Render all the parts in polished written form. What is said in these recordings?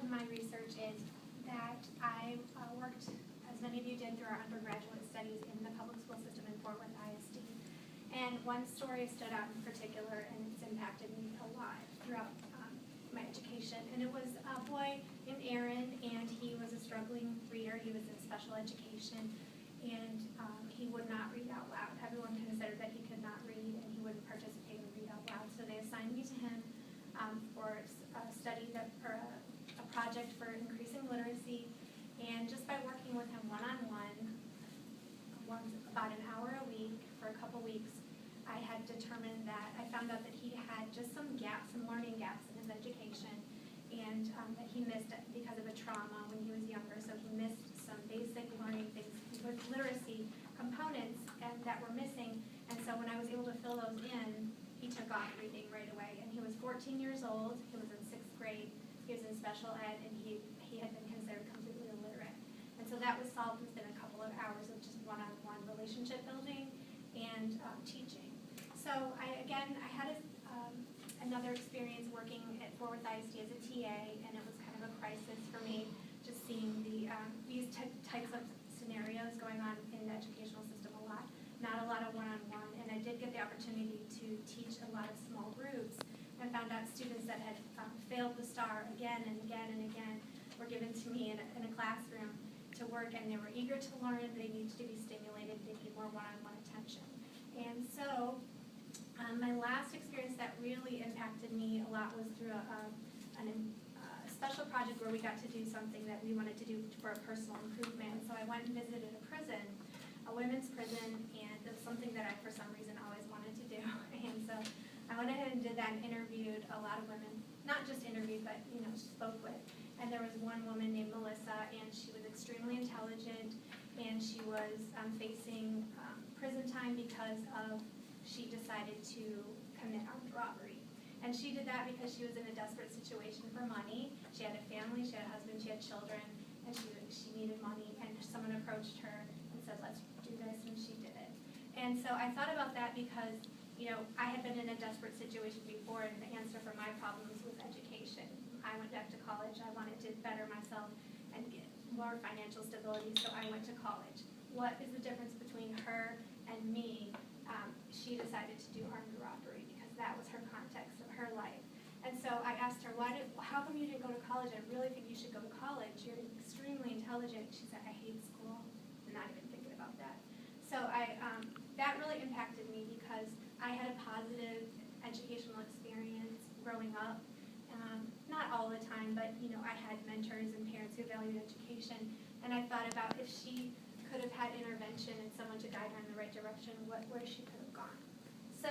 of my research is that I worked, as many of you did, through our undergraduate studies in the public school system in Fort Worth ISD. And one story stood out in particular, and it's impacted me a lot throughout my education. And it was a boy named Aaron, and he was a struggling reader. He was in special education, and he would not read out loud. Everyone considered that he could not read, and he wouldn't participate in read out loud. So they assigned me to him for a study or a project for increasing literacy. And just by working with him one-on-one, about an hour a week for a couple weeks, I had determined that I found out that he had just some gaps, some learning gaps in his education, and that he missed it because of a trauma when he was younger. So he missed some basic learning things with literacy components that were missing. And so when I was able to fill those in, he took off reading right away. And he was 14 years old. He was in 6th grade. He was in special ed, and he had been considered completely illiterate. And so that was solved within a couple of hours of just one-on-one relationship building and teaching. So I had another experience working at Fort Worth ISD as a TA, and it was kind of a crisis for me, just seeing these types of scenarios going on in the educational system a lot. Not a lot of one-on-one, and I did get the opportunity to teach a lot of small groups, and found out students that had failed the STAR again and again and again were given to me in a classroom to work, and they were eager to learn. They needed to be stimulated. They needed more one-on-one attention. And so my last experience that really impacted me a lot was through a special project where we got to do something that we wanted to do for a personal improvement. So I went and visited a prison, a women's prison, and it was something that I, for some reason, always wanted to do. And so I went ahead and did that and interviewed a lot of women, not just interviewed, but spoke with. And there was one woman named Melissa, and she was extremely intelligent, and she was facing prison time because she decided to commit armed robbery. And she did that because she was in a desperate situation for money. She had a family, she had a husband, she had children, and she needed money. And someone approached her and said, let's do this, and she did it. And so I thought about that because, I had been in a desperate situation before, and the answer for my problems was education. I went back to college. I wanted to better myself and get more financial stability, so I went to college. What is the difference between her and me? She decided to do armed robbery because that was her context of her life. And so I asked her, how come you didn't go to college? I really think you should go to college. You're extremely intelligent. She said, I hate school. I'm not even thinking about that. So that really impacted me because I had a positive educational experience growing up. Not all the time, but I had mentors and parents who valued education. And I thought about if she could have had intervention and someone to guide her in the right direction, where she could have gone. So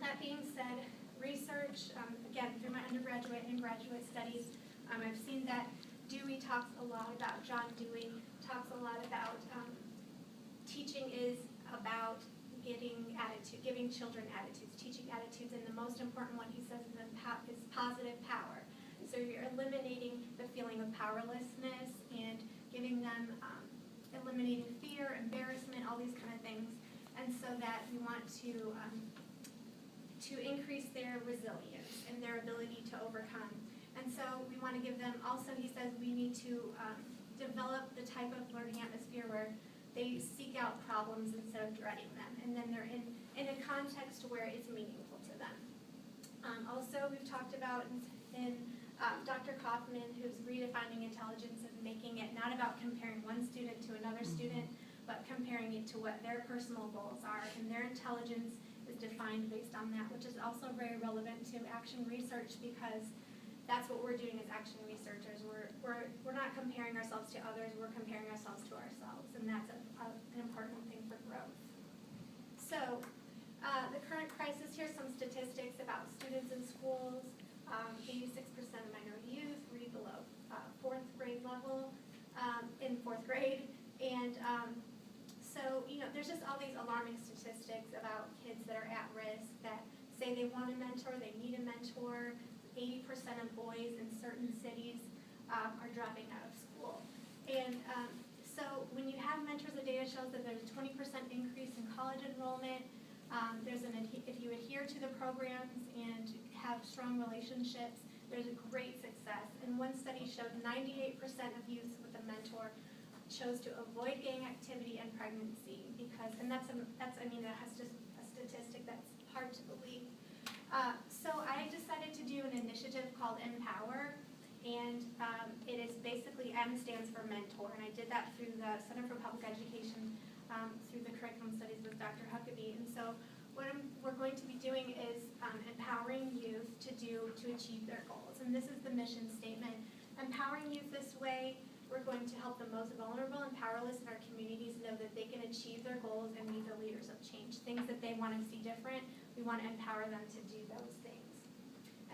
that being said, research, again, through my undergraduate and graduate studies, I've seen that Dewey talks a lot about, John Dewey talks a lot about teaching is about giving children attitudes, teaching attitudes, and the most important one he says is positive power. So you're eliminating the feeling of powerlessness and giving them, eliminating fear, embarrassment, all these kind of things, and so that we want to increase their resilience and their ability to overcome. And so we want to give them, also he says we need to develop the type of learning atmosphere where they seek out problems instead of dreading them, and then they're in a context where it's meaningful to them. Also, we've talked about in Dr. Kaufman, who's redefining intelligence and making it not about comparing one student to another student, but comparing it to what their personal goals are, and their intelligence is defined based on that, which is also very relevant to action research because that's what we're doing as action researchers. We're not comparing ourselves to others, we're comparing ourselves to ourselves, and that's an important thing for growth. So the current crisis, here's some statistics about students in schools. 86% of minority youth read below 4th grade level in 4th grade. And so, there's just all these alarming statistics about kids that are at risk that say they want a mentor, they need a mentor. 80% of boys in certain cities are dropping out of school. And so when you have mentors, the data shows that there's a 20% increase in college enrollment. If you adhere to the programs and have strong relationships, there's a great success. And one study showed 98% of youth with a mentor chose to avoid gang activity and pregnancy because, and that's I mean, that has just a statistic that's hard to believe. So I decided to do an initiative called Empower, and it is basically, M stands for mentor, and I did that through the Center for Public Education, through the curriculum studies with Dr. Huckabee. And so what we're going to be doing is empowering youth to achieve their goals. And this is the mission statement. Empowering youth this way, we're going to help the most vulnerable and powerless in our communities know that they can achieve their goals and be the leaders of change. Things that they want to see different, we want to empower them to do those things.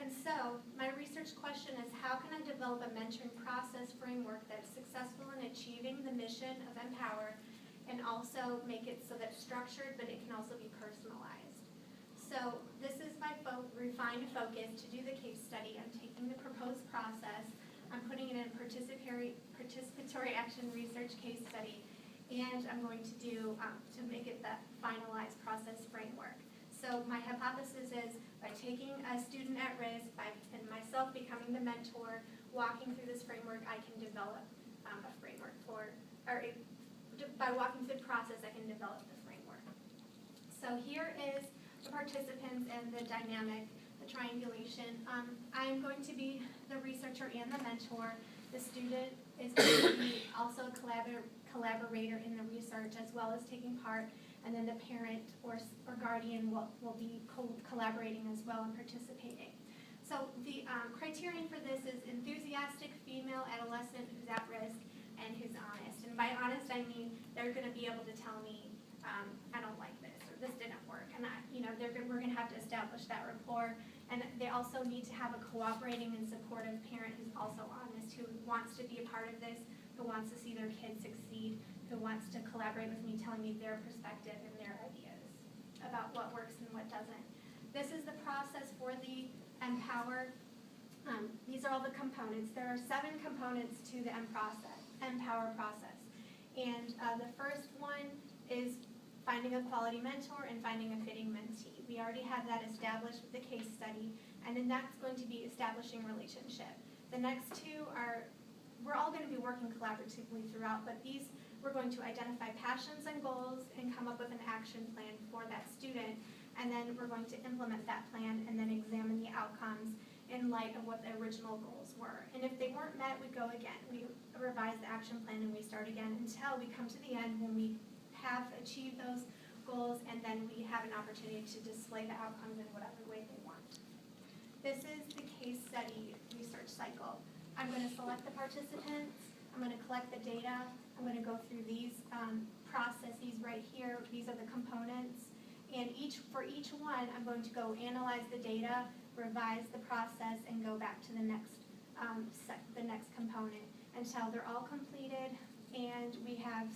And so my research question is, how can I develop a mentoring process framework that's successful in achieving the mission of Empower and also make it so that it's structured, but it can also be personalized? So this is my refined focus to do the case study. I'm taking the proposed process, I'm putting it in participatory action research case study, and I'm going to do, to make it that finalized process framework. So my hypothesis is by taking a student at risk, and myself becoming the mentor, walking through this framework, I can develop a framework by walking through the process, I can develop the framework. So here is the participants and the dynamic, the triangulation. I'm going to be the researcher and the mentor. The student is going to be also a collaborator in the research as well as taking part, and then the parent or guardian will be collaborating as well and participating. So the criterion for this is enthusiastic female adolescent who's at risk and who's honest. And by honest, I mean they're going to be able to tell me, I don't like this, or this didn't work. And we're going to have to establish that rapport. And they also need to have a cooperating and supportive parent who's also honest, who wants to be a part of this, who wants to see their kids succeed, who wants to collaborate with me, telling me their perspective and their ideas about what works and what doesn't. This is the process for the Empower. These are all the components. There are 7 components to the Empower process. And the first one is finding a quality mentor and finding a fitting mentee. We already have that established with the case study, and then that's going to be establishing relationship. The next 2 are, we're all going to be working collaboratively throughout, but these, we're going to identify passions and goals and come up with an action plan for that student, and then we're going to implement that plan and then examine the outcomes in light of what the original goals were. And if they weren't met, we go again. We revise the action plan and we start again until we come to the end when we have achieved those goals, and then we have an opportunity to display the outcomes in whatever way they want. This is the case study research cycle. I'm going to select the participants, I'm going to collect the data, I'm going to go through these processes right here. These are the components, and for each one, I'm going to go analyze the data, revise the process, and go back to the next component until they're all completed and we have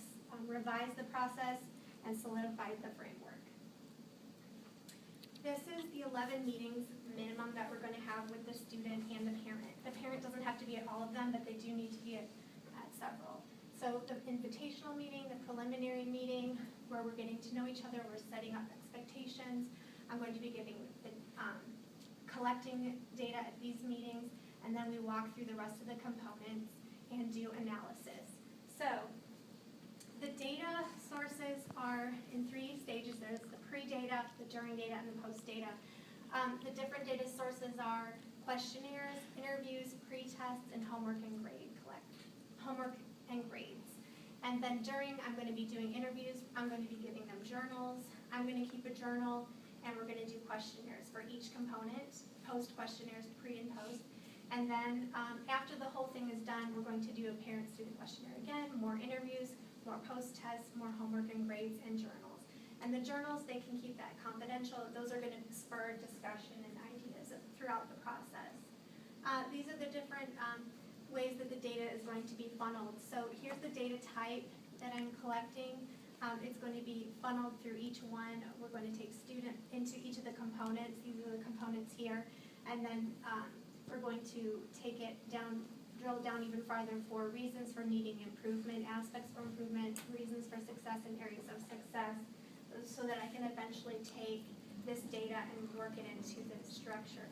revised the process and solidified the framework. This is the 11 meetings minimum that we're going to have with the student and the parent. The parent doesn't have to be at all of them, but they do need to be at several. So the invitational meeting, the preliminary meeting, where we're getting to know each other, we're setting up expectations. I'm going to be collecting data at these meetings, and then we walk through the rest of the components and do analysis. So the data sources are in 3 stages. There's the pre-data, the during data, and the post-data. The different data sources are questionnaires, interviews, pre-tests, and homework and grades. And then during, I'm going to be doing interviews. I'm going to be giving them journals. I'm going to keep a journal, and we're going to do questionnaires for each component, post questionnaires, pre and post. And then after the whole thing is done, we're going to do a parent-student questionnaire again, more interviews, more post-tests, more homework and grades, and journals. And the journals, they can keep that confidential. Those are going to spur discussion and ideas throughout the process. These are the different ways that the data is going to be funneled. So here's the data type that I'm collecting. It's going to be funneled through each one. We're going to take student into each of the components. These are the components here. And then we're going to take it down, drill down even farther for reasons for needing improvement, aspects for improvement, reasons for success, and areas of success, so that I can eventually take this data and work it into the structure.